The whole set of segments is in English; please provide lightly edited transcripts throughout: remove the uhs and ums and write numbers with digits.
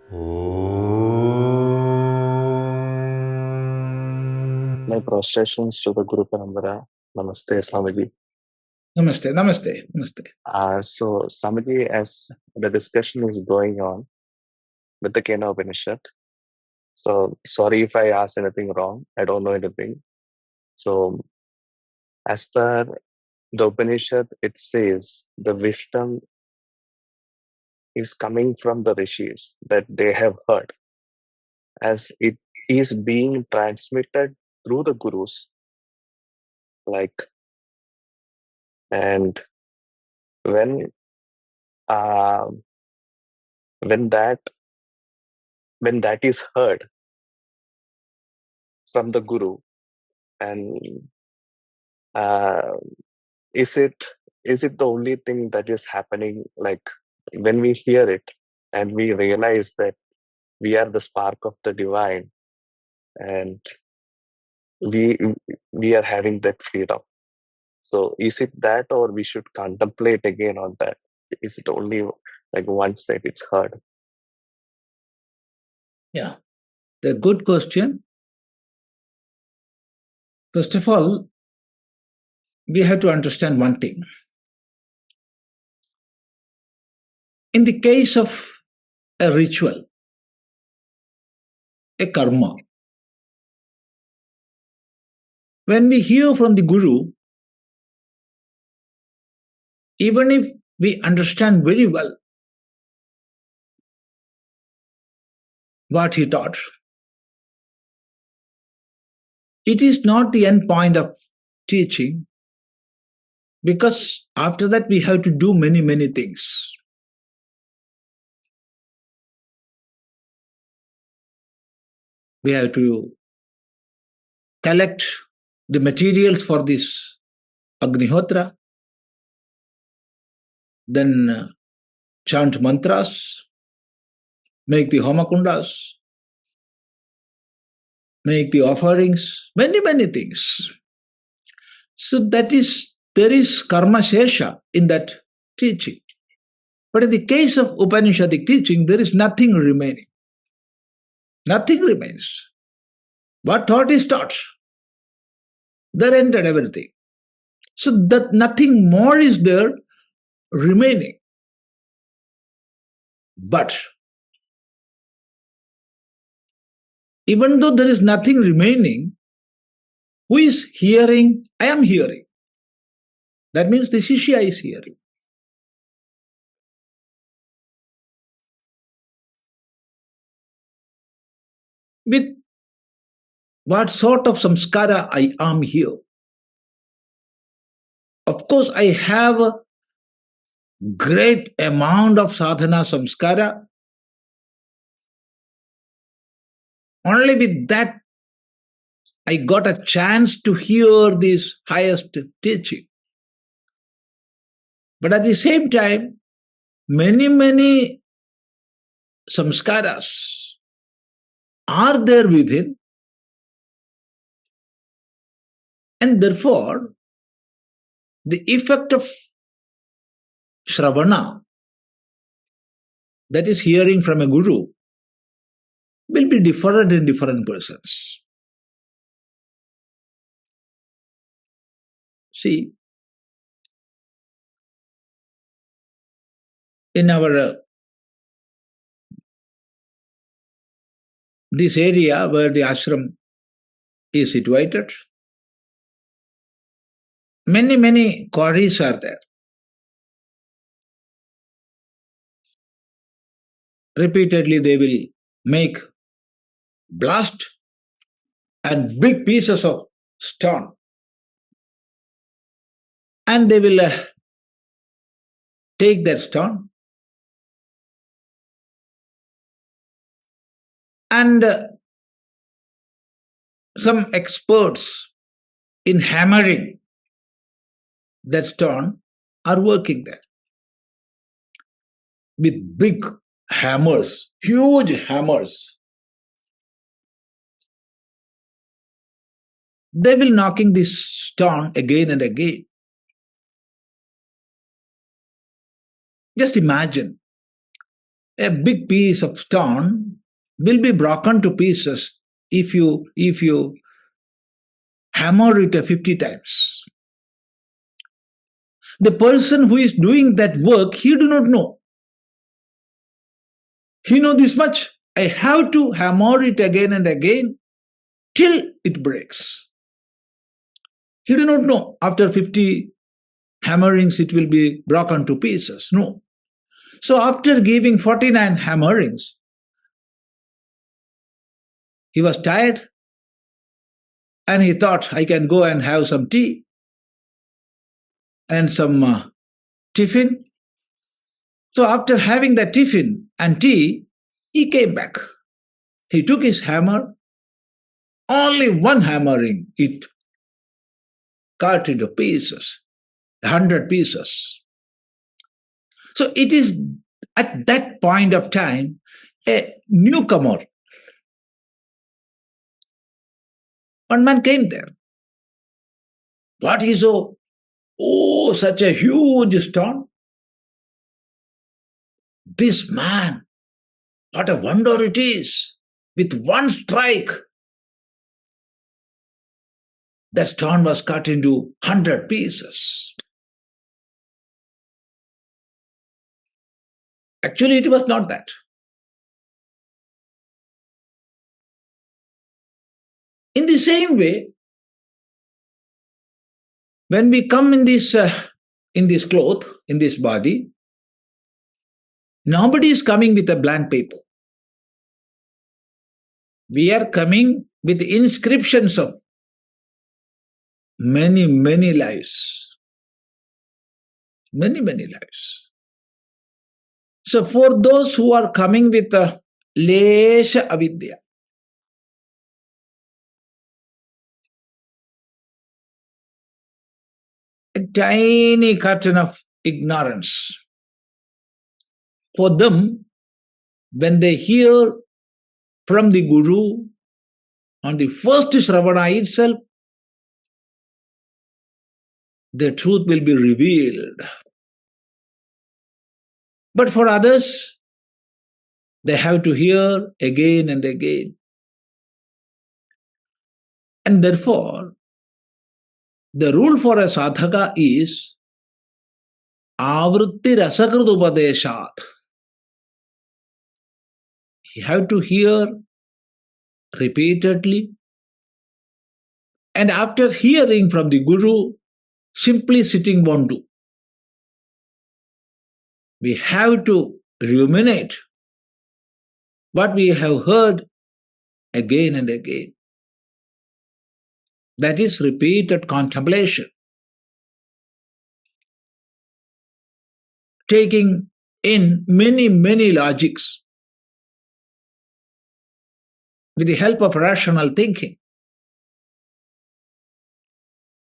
My prostrations to the Guru Parampara. Namaste, Swamiji. Namaste, namaste, namaste. So, Swamiji, as the discussion is going on with the Kena Upanishad, so sorry if I ask anything wrong. I don't know anything. So, as per the Upanishad, it says the wisdom is coming from the rishis that they have heard, as it is being transmitted through the gurus. And when uh, when that when that is heard from the guru, and uh, is it the only thing that is happening, like when we hear it and we realize that we are the spark of the divine, and we we are having that freedom? So is it that, or we should contemplate again on that? Is it only like once that it's heard? Yeah, the good question. First of all, we have to understand one thing. In the case of a ritual, a karma, when we hear from the Guru, even if we understand very well what he taught, it is not the end point of teaching, because after that we have to do many, many things. We have to collect the materials for this Agnihotra, then chant mantras, make the homakundas, make the offerings, many, many things. So there is karma shesha in that teaching. But in the case of Upanishadic teaching, there is nothing remaining. Nothing remains. What taught is taught. There ended everything. So that nothing more is there remaining. But even though there is nothing remaining, who is hearing? I am hearing. That means the Shishya is hearing. With what sort of samskara I am here? Of course, I have a great amount of sadhana samskara. Only with that, I got a chance to hear this highest teaching. But at the same time, many, many samskaras are there within, and therefore, the effect of Shravana, that is hearing from a guru, will be different in different persons. See, in our this area where the ashram is situated, many, many quarries are there. Repeatedly they will make blast and big pieces of stone, and they will take that stone and some experts in hammering that stone are working there with big hammers, huge hammers. They will knocking this stone again and again. Just imagine, A big piece of stone will be broken to pieces if you hammer it 50 times. The person who is doing that work, he do not know. He know this much. I have to hammer it again and again till it breaks. He do not know after 50 hammerings it will be broken to pieces. No. So after giving 49 hammerings, he was tired and he thought, I can go and have some tea and some tiffin. So after having the tiffin and tea, he came back. He took his hammer, only one hammering, it cut into pieces, 100 pieces. So it is at that point of time a newcomer. One man came there. What is such a huge stone? This man, what a wonder it is. With one strike, that stone was cut into 100 pieces. Actually, it was not that. In the same way, when we come in this cloth, in this body, nobody is coming with a blank paper. We are coming with inscriptions of many, many lives. Many, many lives. So for those who are coming with a lesha avidya, a tiny curtain of ignorance, for them, when they hear from the Guru on the first Shravana itself, the truth will be revealed. But for others, they have to hear again and again. And therefore, the rule for a sadhaka is avritti rasakrit upadeshat. You have to hear repeatedly. And after hearing from the Guru, simply sitting won't do. We have to ruminate what we have heard again and again. That is repeated contemplation. Taking in many, many logics with the help of rational thinking.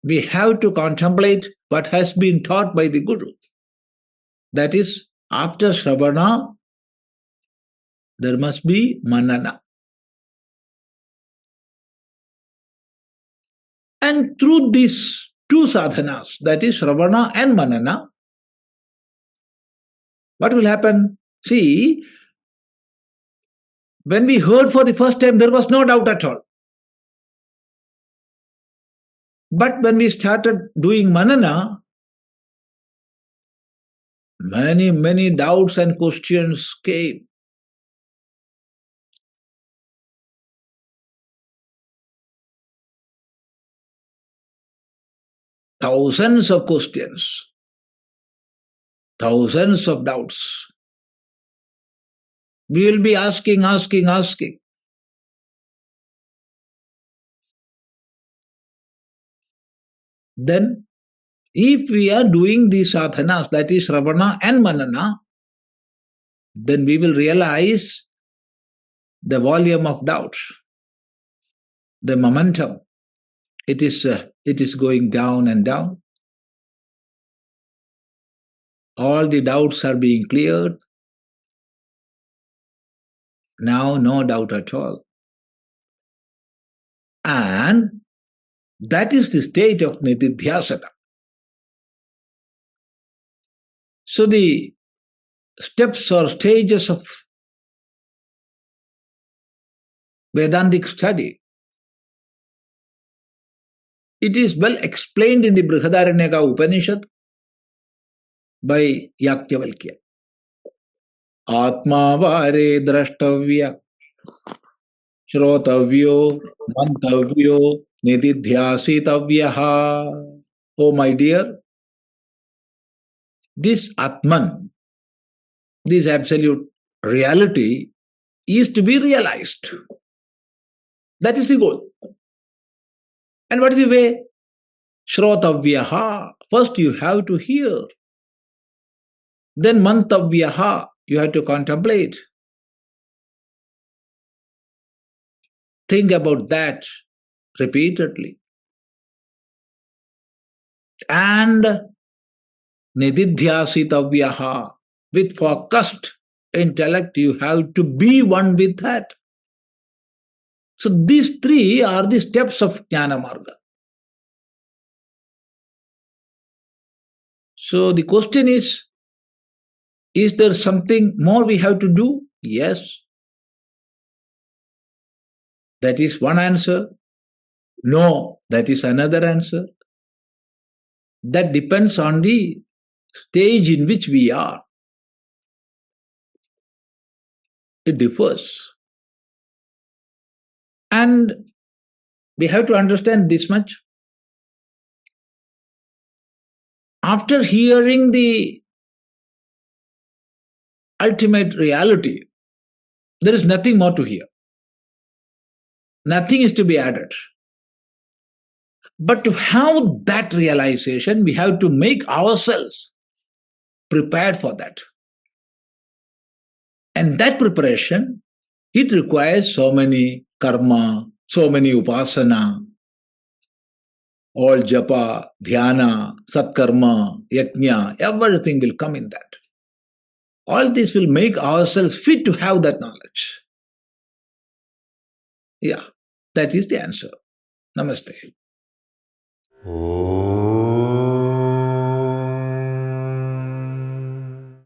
We have to contemplate what has been taught by the Guru. That is, after Shravana, there must be manana. And through these two sadhanas, that is Shravana and Manana, what will happen? See, when we heard for the first time, there was no doubt at all. But when we started doing Manana, many, many doubts and questions came. Thousands of questions, thousands of doubts. We will be asking. Then, if we are doing these sadhanas, that is Shravana and Manana, then we will realize the volume of doubts, the momentum. It is going down and down. All the doubts are being cleared. Now, no doubt at all. And that is the state of nididhyasana. So the steps or stages of Vedantic study. It is well explained in the Brihadaranyaka Upanishad by Yaktyavalkya. Atma vare drashtavya shrotavyo mantavyo nididhyasitavyaha. Oh my dear, this Atman, this absolute reality is to be realized. That is the goal. And what is the way? Shrotavyaha. First you have to hear. Then mantavyaha. You have to contemplate. Think about that repeatedly. And nididhyasitavyaha. With focused intellect, you have to be one with that. So these three are the steps of Jnana Marga. So the question is there something more we have to do? Yes. That is one answer. No, that is another answer. That depends on the stage in which we are. It differs. And we have to understand this much. After hearing the ultimate reality, there is nothing more to hear. Nothing is to be added. But to have that realization, we have to make ourselves prepared for that. And that preparation, it requires so many karma, so many upasana, all japa, dhyana, satkarma, yajna, everything will come in that. All this will make ourselves fit to have that knowledge. Yeah, that is the answer. Namaste. Oh.